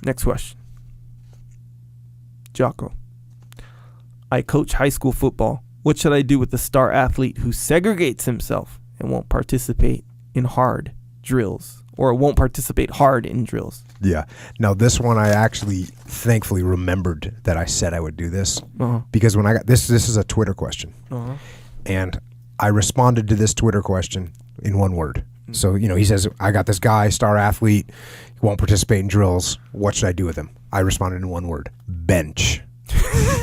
Next question. Jocko. I coach high school football. What should I do with the star athlete who segregates himself and won't participate in hard drills, or won't participate hard in drills? Yeah. Now, this one I actually thankfully remembered that I said I would do this because when I got this is a Twitter question. And I responded to this Twitter question in one word. So, he says, I got this guy, star athlete, he won't participate in drills. What should I do with him? I responded in one word: bench.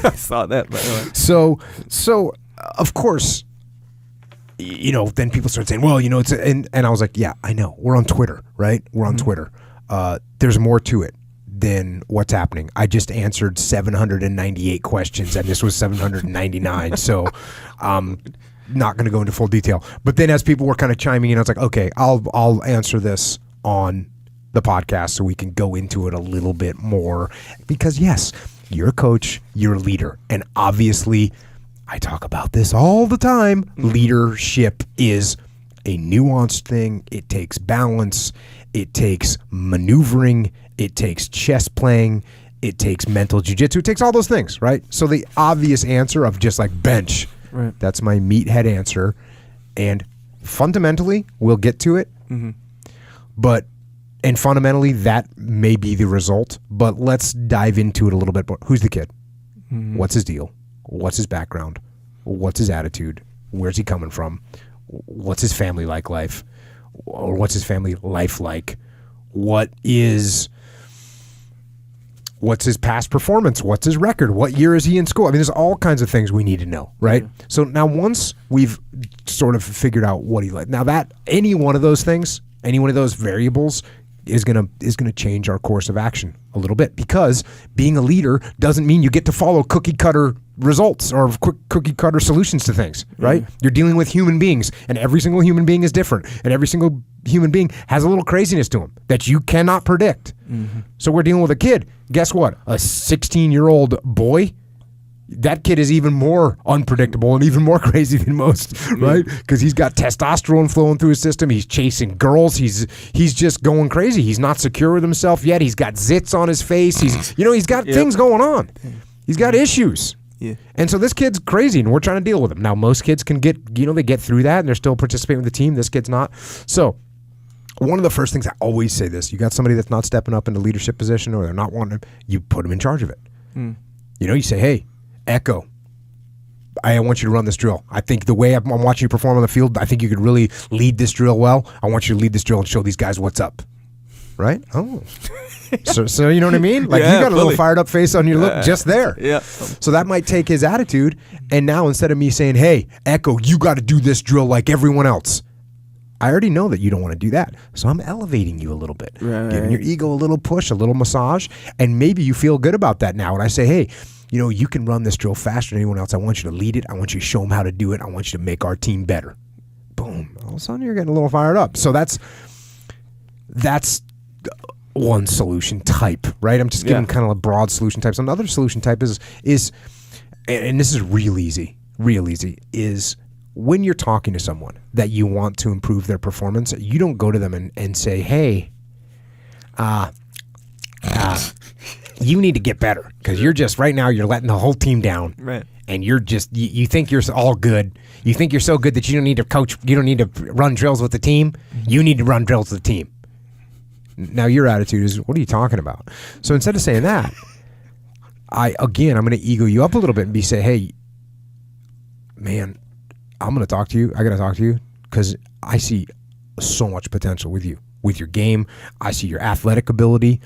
I saw that, by the way. So of course, then people start saying, well, it's and I was like, yeah, I know. We're on Twitter, right? We're on Twitter. There's more to it than what's happening. I just answered 798 questions, and this was 799. So not going to go into full detail. But then as people were kind of chiming in, I was like, okay, I'll answer this on the podcast so we can go into it a little bit more. Because yes, you're a coach, you're a leader. And obviously, I talk about this all the time. Leadership is a nuanced thing. It takes balance. It takes maneuvering. It takes chess playing. It takes mental jiu-jitsu. It takes all those things, right? So the obvious answer of just like bench, right. That's my meathead answer. And fundamentally, we'll get to it. And fundamentally, that may be the result. But let's dive into it a little bit more. Who's the kid? What's his deal? What's his background? What's his attitude? Where's he coming from? What's his family life? Or what's his family life like? What's his past performance? What's his record? What year is he in school? I mean, there's all kinds of things we need to know, right? So now once we've sort of figured out what he like, now that any one of those things, any one of those variables is gonna change our course of action a little bit, because being a leader doesn't mean you get to follow cookie cutter results or cookie cutter solutions to things, right? You're dealing with human beings, and every single human being is different, and every single human being has a little craziness to him that you cannot predict. So we're dealing with a kid. Guess what? A 16-year-old boy. That kid is even more unpredictable and even more crazy than most, right? Because he's got testosterone flowing through his system. He's chasing girls. He's just going crazy. He's not secure with himself yet. He's got zits on his face. He's got things going on. He's got issues. And so this kid's crazy, and we're trying to deal with him. Now, most kids can they get through that, and they're still participating with the team. This kid's not. So one of the first things I always say this: you got somebody that's not stepping up into leadership position, or they're not wanting to, you put them in charge of it. You say, hey, Echo, I want you to run this drill. I think the way I'm watching you perform on the field, I think you could really lead this drill well. I want you to lead this drill and show these guys what's up. Right? Oh. So you know what I mean? Like, you got a little fired up face on your look just there. So that might take his attitude, and now instead of me saying, hey, Echo, you got to do this drill like everyone else, I already know that you don't want to do that. So I'm elevating you a little bit, giving your ego a little push, a little massage, and maybe you feel good about that now. And I say, hey, you can run this drill faster than anyone else. I want you to lead it. I want you to show them how to do it. I want you to make our team better. Boom. All of a sudden, you're getting a little fired up. So that's one solution type, right? I'm just giving kind of a broad solution types. Another solution type is, and this is real easy, is when you're talking to someone that you want to improve their performance, you don't go to them and say, hey, you need to get better, because you're just, right now, you're letting the whole team down. Right. And you're just, you think you're all good. You think you're so good that you don't need to coach, you don't need to run drills with the team. You need to run drills with the team. Now your attitude is, what are you talking about? So instead of saying that, I'm going to ego you up a little bit and say, hey, man, I'm going to talk to you. I got to talk to you because I see so much potential with you, with your game. I see your athletic ability,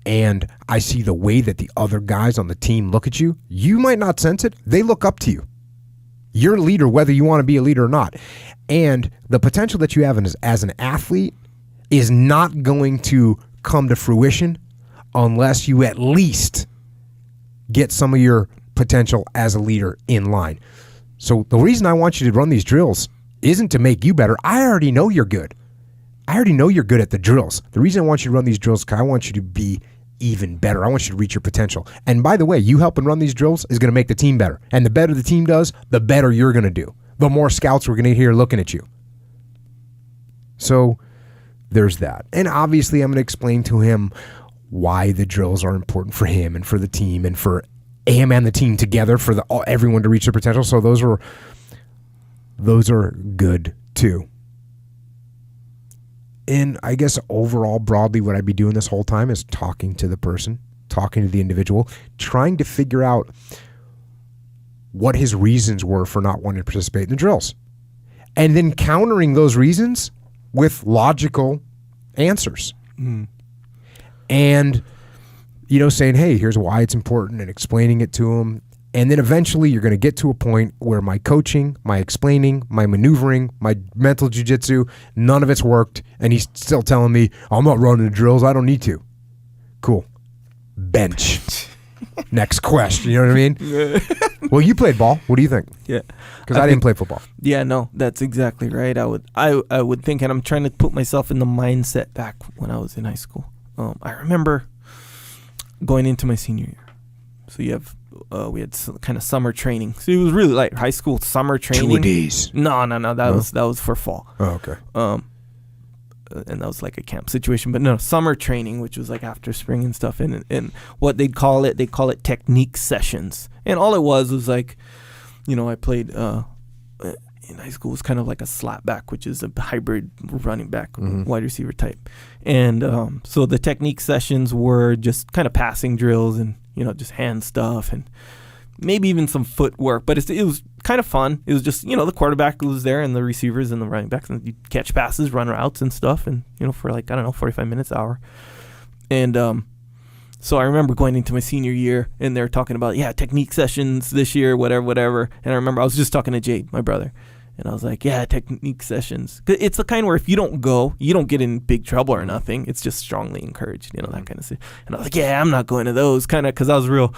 and I see the way that the other guys on the team look at you. You might not sense it. They look up to you. You're a leader, whether you want to be a leader or not. And the potential that you have as an athlete is not going to come to fruition unless you at least get some of your potential as a leader in line. So the reason I want you to run these drills isn't to make you better. I already know you're good. I already know you're good at the drills. The reason I want you to run these drills is because I want you to be even better. I want you to reach your potential. And by the way, you helping run these drills is going to make the team better. And the better the team does, the better you're going to do. The more scouts we're going to hear looking at you. So there's that. And obviously I'm going to explain to him why the drills are important for him and for the team and for him and the team together for everyone to reach their potential. So those are good too. And I guess overall, broadly, what I'd be doing this whole time is talking to the person, talking to the individual, trying to figure out what his reasons were for not wanting to participate in the drills. And then countering those reasons with logical answers. And, saying, hey, here's why it's important and explaining it to him. And then eventually you're going to get to a point where my coaching, my explaining, my maneuvering, my mental jiu-jitsu, none of it's worked. And he's still telling me, I'm not running the drills. I don't need to. Cool. Bench. Next question. You know what I mean? Well, you played ball. What do you think? Yeah. Because I didn't play football. Yeah, no, that's exactly right. I would think, and I'm trying to put myself in the mindset back when I was in high school. I remember going into my senior year. So we had kind of summer training. So it was really like high school summer training. 2 days. No. That was for fall. Oh, okay. And that was like a camp situation. But no, summer training, which was like after spring and stuff. And what they call it technique sessions. And all it was like, I played in high school. It was kind of like a slap back, which is a hybrid running back, wide receiver type. And so the technique sessions were just kind of passing drills and, just hand stuff and maybe even some footwork. But it was kind of fun. It was just, the quarterback was there and the receivers and the running backs, and you catch passes, run routes and stuff. And, for 45 minutes, hour. And so I remember going into my senior year and they're talking about, technique sessions this year, whatever. And I remember I was just talking to Jade, my brother. And I was like, technique sessions. It's the kind where if you don't go, you don't get in big trouble or nothing. It's just strongly encouraged, that kind of thing. And I was like, I'm not going to those, kind of, because I was real.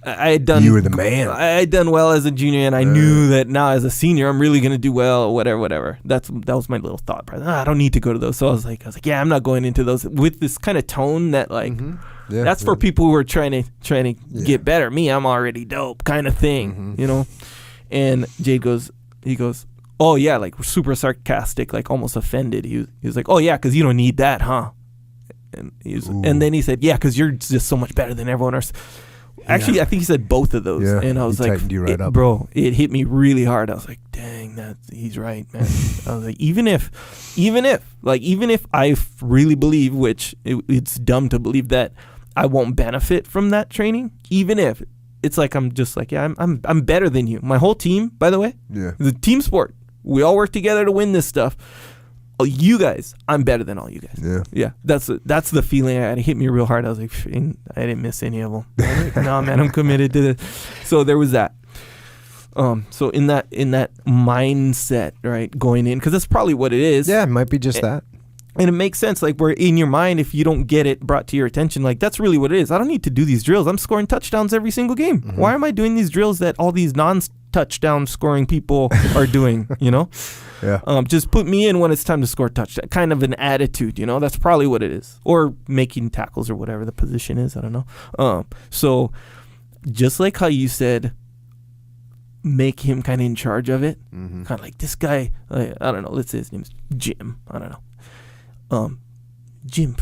I had done. You were the man. I had done well as a junior, and I knew that now as a senior, I'm really going to do well, whatever. That was my little thought. I don't need to go to those. So I was like, I'm not going into those with this kind of tone that like. That's for people who are trying to get better. Me, I'm already dope, kind of thing, And Jade goes. He goes, oh, yeah, like super sarcastic, like almost offended. He was like, oh, yeah, because you don't need that, huh? And then he said, yeah, because you're just so much better than everyone else. Actually, I think he said both of those. Yeah, and I was like, up. Bro, it hit me really hard. I was like, dang, he's right, man. I was like, even if I really believe, which it's dumb to believe that I won't benefit from that training, even if it's like I'm just like, I'm better than you. My whole team, by the way, the team sport. We all work together to win this stuff. Oh, you guys, I'm better than all you guys. Yeah. That's the feeling. It hit me real hard. I was like, I didn't miss any of them. Like, no, man, I'm committed to this. So there was that. So in that mindset, right, going in, because that's probably what it is. Yeah, it might be just that. And it makes sense, like, where in your mind, if you don't get it brought to your attention, like, that's really what it is. I don't need to do these drills. I'm scoring touchdowns every single game. Why am I doing these drills that all these non-touchdown scoring people are doing, Yeah. Just put me in when it's time to score touchdown. Kind of an attitude, that's probably what it is. Or making tackles or whatever the position is. I don't know. So just like how you said, make him kind of in charge of it. Kind of like this guy, I don't know, let's say his name's Jim. I don't know. Jim,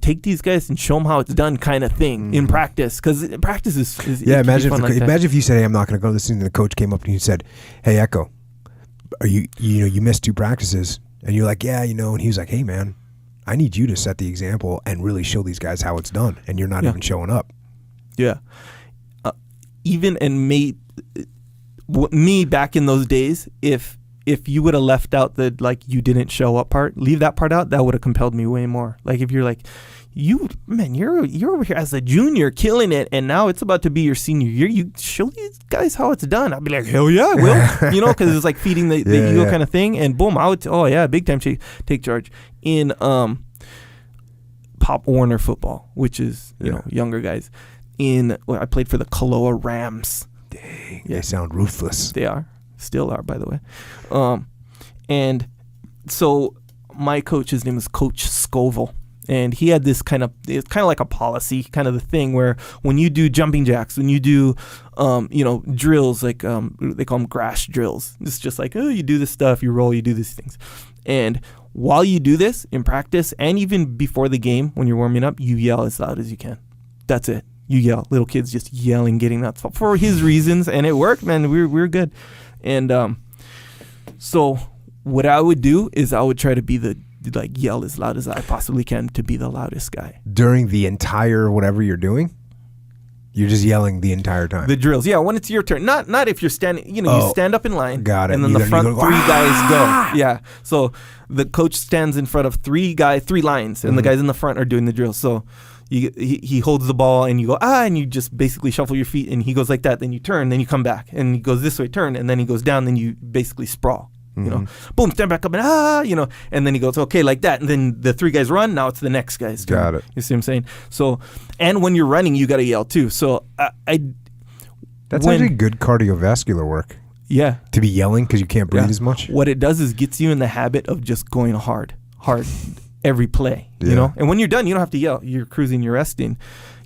take these guys and show them how it's done, kind of thing in practice, because practice is imagine if you said, hey, I'm not going to go to this thing, and the coach came up to you and said, hey, Echo, are you missed 2 practices, and you're like, yeah, and he was like, hey, man, I need you to set the example and really show these guys how it's done, and you're not even showing up. Me back in those days, if you would have left out the, like, you didn't show up part, leave that part out, that would have compelled me way more. Like, if you're like, you're over here as a junior killing it, and now it's about to be your senior year, you show these guys how it's done. I'd be like, hell yeah, I will. Because it's like feeding the ego kind of thing. And boom, I would, big time take charge. In Pop Warner football, which is, younger guys. I played for the Kaloa Rams. Dang, they sound ruthless. They are. Still are, by the way. And so my coach, his name is Coach Scoville, and he had this it's kind of like a policy, kind of the thing where when you do jumping jacks, when you do, drills, like they call them grass drills. It's just like, oh, you do this stuff, you roll, you do these things. And while you do this in practice and even before the game when you're warming up, you yell as loud as you can. That's it. You yell. Little kids just yelling, getting that for his reasons, and it worked, man. We're good. And so what I would do is I would try to be yell as loud as I possibly can to be the loudest guy. During the entire whatever you're doing? You're just yelling the entire time. The drills, yeah. When it's your turn, not if you're standing. You stand up in line. Got it. And then the front three guys go. Yeah. So the coach stands in front of three lines, and the guys in the front are doing the drills. So he holds the ball, and you go and you just basically shuffle your feet, and he goes like that. Then you turn, then you come back, and he goes this way, turn, and then he goes down. Then you basically sprawl. You know, boom, stand back up, and and then he goes, okay, like that. And then the three guys run. Now it's the next guy's turn. Got it. You see what I'm saying? So, and when you're running, you got to yell too. So that's actually good cardiovascular work. Yeah. To be yelling because you can't breathe as much. What it does is gets you in the habit of just going hard every play, you know? And when you're done, you don't have to yell. You're cruising, you're resting,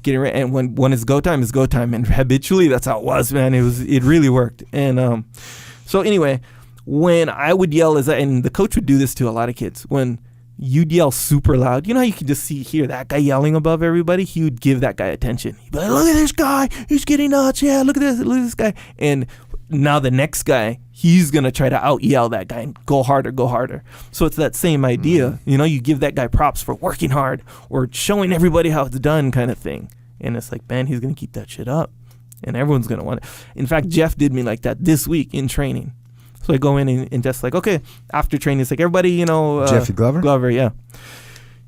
getting ready. And when it's go time, it's go time. And habitually, that's how it was, man. It really worked. And so anyway, when I would yell and the coach would do this to a lot of kids, when you'd yell super loud, you know how you can just hear that guy yelling above everybody? He would give that guy attention. He'd be like, look at this guy. He's getting nuts. Yeah, look at this guy. And now the next guy, he's going to try to out-yell that guy and go harder. So it's that same idea. You know, you give that guy props for working hard or showing everybody how it's done kind of thing. And it's like, man, he's going to keep that shit up. And everyone's going to want it. In fact, Jeff did me like that this week in training. So I go in and just like, okay, after training, it's like, everybody, you know. Jeffy Glover? Glover, yeah.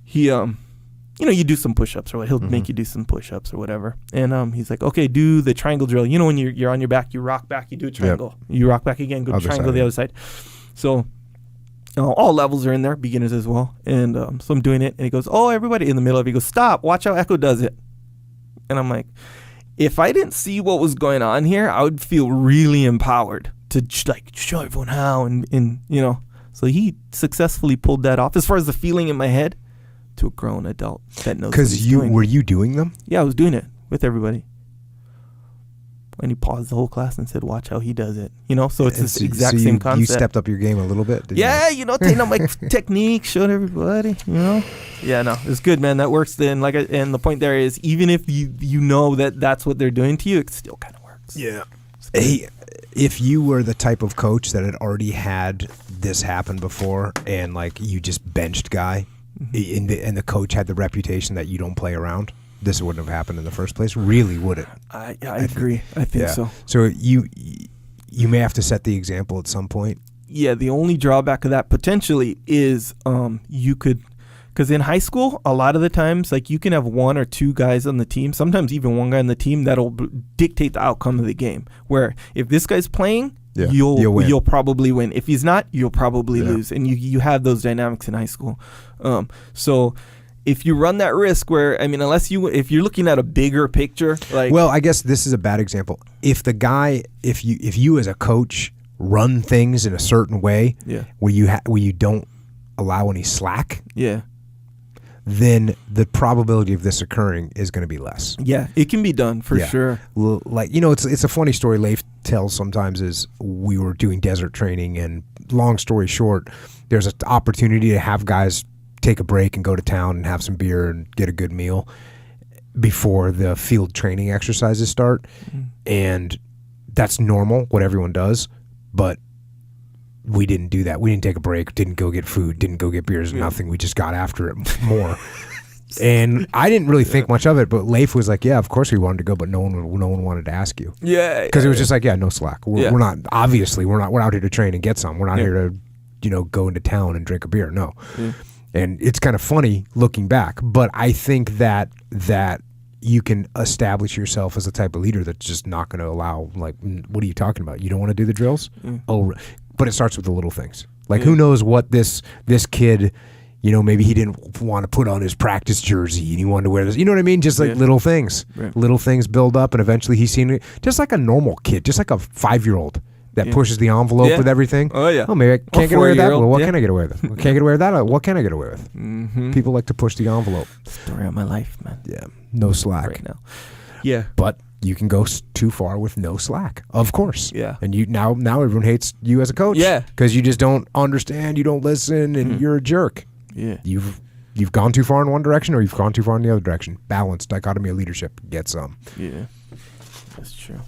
He, you do some push-ups or what. He'll make you do some push-ups or whatever. And he's like, okay, do the triangle drill. You know when you're on your back, you rock back, you do a triangle. Yep. You rock back again, go to triangle the other side. So all levels are in there, beginners as well. And so I'm doing it. And he goes, oh, everybody in the middle of it. He goes, stop, watch how Echo does it. And I'm like, if I didn't see what was going on here, I would feel really empowered to show everyone how and so he successfully pulled that off as far as the feeling in my head to a grown adult that knows. Because were you doing them? Yeah, I was doing it with everybody. And he paused the whole class and said, watch how he does it. So it's this exact same concept. You stepped up your game a little bit? Taking up my technique, showed everybody, Yeah, no, it's good, man. That works then. And the point there is, even if you know that that's what they're doing to you, it still kind of works. Yeah. Hey, if you were the type of coach that had already had this happen before and you just benched guy and the coach had the reputation that you don't play around, this wouldn't have happened in the first place, really, would it? I agree. I think so. So you may have to set the example at some point. Yeah, the only drawback of that potentially is you could, because in high school, a lot of the times, you can have one or two guys on the team, sometimes even one guy on the team that'll dictate the outcome of the game. Where if this guy's playing, you'll probably win. If he's not, you'll probably lose. And you have those dynamics in high school. So if you run that risk where, if you're looking at a bigger picture, well, I guess this is a bad example. If you as a coach run things in a certain way, where you don't allow any slack, then the probability of this occurring is going to be less. Yeah, it can be done for sure. It's a funny story Leif tells sometimes is we were doing desert training, and long story short, there's an opportunity to have guys take a break and go to town and have some beer and get a good meal before the field training exercises start. And that's normal, what everyone does, but we didn't do that. We didn't take a break, didn't go get food, didn't go get beers, nothing. We just got after it more. And I didn't really think much of it, but Leif was like, yeah, of course we wanted to go, but no one wanted to ask you. Yeah. Because it was just no slack. We're not, obviously, we're out here to train and get some. We're not here to, go into town and drink a beer. No. Yeah. And it's kind of funny looking back, but I think that you can establish yourself as a type of leader that's just not going to allow, what are you talking about? You don't want to do the drills? Oh, but it starts with the little things. Who knows what this kid, maybe he didn't want to put on his practice jersey and he wanted to wear this. You know what I mean? Just little things. Right. Little things build up, and eventually he's seen it. Just like a normal kid, just like a 5-year-old that pushes the envelope with everything. Oh, yeah. Oh, maybe I can't get away with that. Well, what can I get away with? Can't get away with that. What can I get away with? Mm-hmm. People like to push the envelope. Story of my life, man. Yeah. No slack. Right now. Yeah. But you can go too far with no slack, of course. Yeah. And you now everyone hates you as a coach. Yeah. Because you just don't understand, you don't listen, and you're a jerk. Yeah. You've gone too far in one direction, or you've gone too far in the other direction. Balance, dichotomy of leadership. Get some. Yeah. That's true.